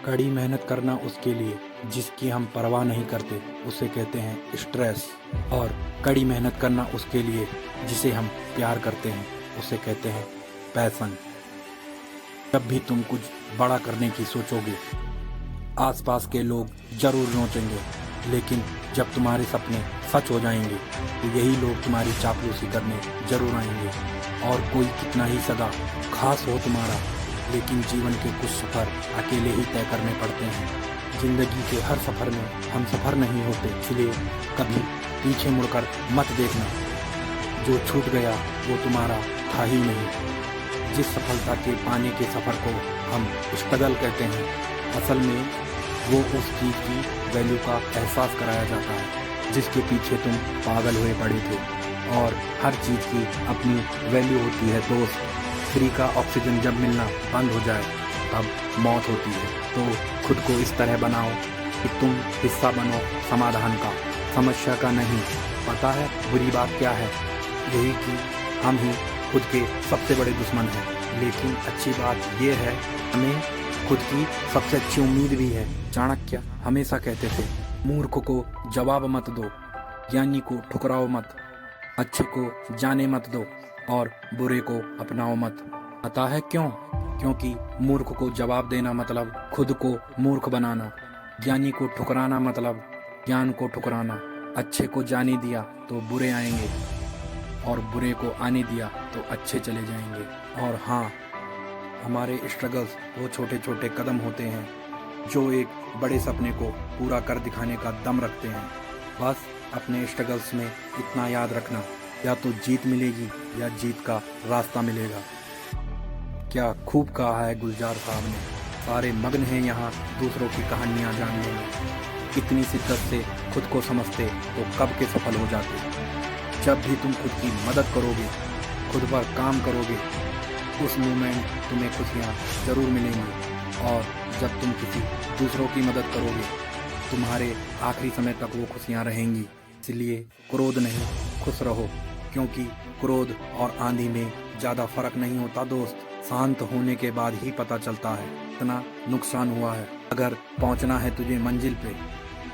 कड़ी मेहनत करना उसके लिए जिसकी हम परवाह नहीं करते, उसे कहते हैं स्ट्रेस। और कड़ी मेहनत करना उसके लिए जिसे हम प्यार करते हैं, उसे कहते हैं पैशन। जब भी तुम कुछ बड़ा करने की सोचोगे, आसपास के लोग जरूर नोचेंगे, लेकिन जब तुम्हारे सपने सच हो जाएंगे तो यही लोग तुम्हारी चापलूसी करने जरूर आएंगे। और कोई कितना ही सगा खास हो तुम्हारा, लेकिन जीवन के कुछ सफ़र अकेले ही तय करने पड़ते हैं। जिंदगी के हर सफ़र में हम सफ़र नहीं होते, इसलिए कभी पीछे मुड़कर मत देखना। जो छूट गया वो तुम्हारा था ही नहीं। जिस सफलता के पाने के सफ़र को हम स्ट्रगल कहते हैं, असल में वो उस चीज़ की वैल्यू का एहसास कराया जाता है जिसके पीछे तुम पागल हुए पड़े थे। और हर चीज़ की अपनी वैल्यू होती है दोस्त। फ्री का ऑक्सीजन जब मिलना बंद हो जाए तब मौत होती है। तो खुद को इस तरह बनाओ कि तुम हिस्सा बनो समाधान का, समस्या का नहीं। पता है बुरी बात क्या है? यही कि हम ही खुद के सबसे बड़े दुश्मन हैं। लेकिन अच्छी बात यह है, हमें खुद की सबसे अच्छी उम्मीद भी है। चाणक्य हमेशा कहते थे, मूर्ख को जवाब मत दो, ज्ञानी को ठुकराओ मत, अच्छे को जाने मत दो और बुरे को अपनाओ मत। पता है क्यों? क्योंकि मूर्ख को जवाब देना मतलब खुद को मूर्ख बनाना, ज्ञानी को ठुकराना मतलब ज्ञान को ठुकराना, अच्छे को जाने दिया तो बुरे आएंगे और बुरे को आने दिया तो अच्छे चले जाएंगे। और हाँ, हमारे स्ट्रगल्स वो छोटे छोटे कदम होते हैं जो एक बड़े सपने को पूरा कर दिखाने का दम रखते हैं। बस अपने स्ट्रगल्स में इतना याद रखना, या तो जीत मिलेगी या जीत का रास्ता मिलेगा। क्या खूब कहा है गुलजार साहब ने। सारे मग्न हैं यहाँ दूसरों की कहानियाँ जानने में। इतनी शिद्दत से खुद को समझते तो कब के सफल हो जाते। जब भी तुम खुद की मदद करोगे, खुद पर काम करोगे, उस मोमेंट तुम्हें खुशियाँ जरूर मिलेंगी। और जब तुम किसी दूसरों की मदद करोगे, तुम्हारे आखिरी समय तक वो खुशियाँ रहेंगी। इसलिए क्रोध नहीं, खुश रहो, क्योंकि क्रोध और आंधी में ज़्यादा फर्क नहीं होता दोस्त। शांत होने के बाद ही पता चलता है इतना नुकसान हुआ है। अगर पहुंचना है तुझे मंजिल पे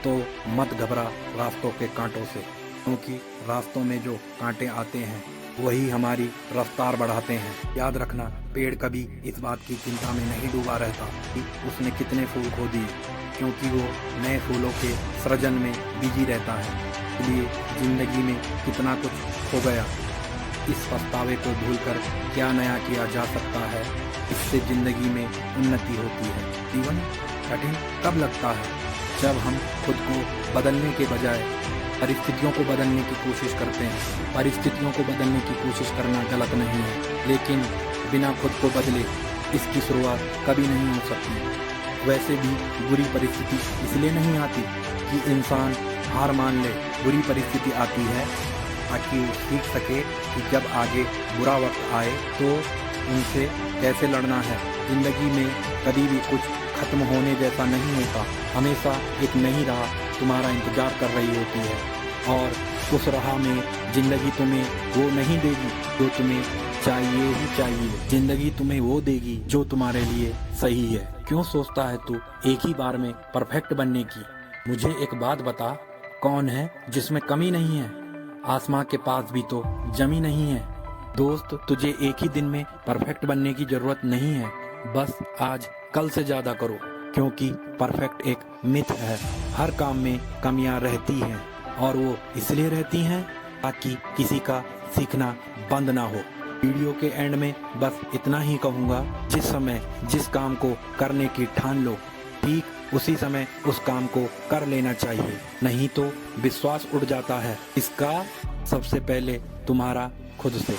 तो मत घबरा रास्तों के कांटों से, क्योंकि रास्तों में जो कांटे आते हैं वही हमारी रफ्तार बढ़ाते हैं। याद रखना, पेड़ कभी इस बात की चिंता में नहीं डूबा रहता कि उसने कितने फूल खो दिए, क्योंकि वो नए फूलों के सृजन में बिजी रहता है। इसलिए जिंदगी में कितना कुछ खो गया, इस पछतावे को भूलकर क्या नया किया जा सकता है, इससे जिंदगी में उन्नति होती है। जीवन कठिन कब लगता है? जब हम खुद को बदलने के बजाय परिस्थितियों को बदलने की कोशिश करते हैं। परिस्थितियों को बदलने की कोशिश करना गलत नहीं है, लेकिन बिना खुद को बदले इसकी शुरुआत कभी नहीं हो सकती। वैसे भी बुरी परिस्थिति इसलिए नहीं आती कि इंसान हार मान ले। बुरी परिस्थिति आती है ताकि वो सीख सके कि जब आगे बुरा वक्त आए तो उनसे कैसे लड़ना है। जिंदगी में कभी भी कुछ खत्म होने जैसा नहीं होता। हमेशा एक नई राह तुम्हारा इंतजार कर रही होती है, और उस राह में जिंदगी तुम्हें वो नहीं देगी जो तुम्हें चाहिए ही चाहिए। जिंदगी तुम्हें वो देगी जो तुम्हारे लिए सही है। क्यों सोचता है तू एक ही बार में परफेक्ट बनने की? मुझे एक बात बता, कौन है जिसमें कमी नहीं है? आसमां के पास भी तो जमी नहीं है। दोस्त, तुझे एक ही दिन में परफेक्ट बनने की जरूरत नहीं है। बस आज कल से ज्यादा करो, क्योंकि परफेक्ट एक मिथ है। हर काम में कमियां रहती हैं, और वो इसलिए रहती हैं ताकि किसी का सीखना बंद ना हो। वीडियो के एंड में बस इतना ही कहूँगा, जिस समय जिस काम को करने की ठान लो, ठीक उसी समय उस काम को कर लेना चाहिए, नहीं तो विश्वास उड़ जाता है इसका सबसे पहले तुम्हारा खुद से।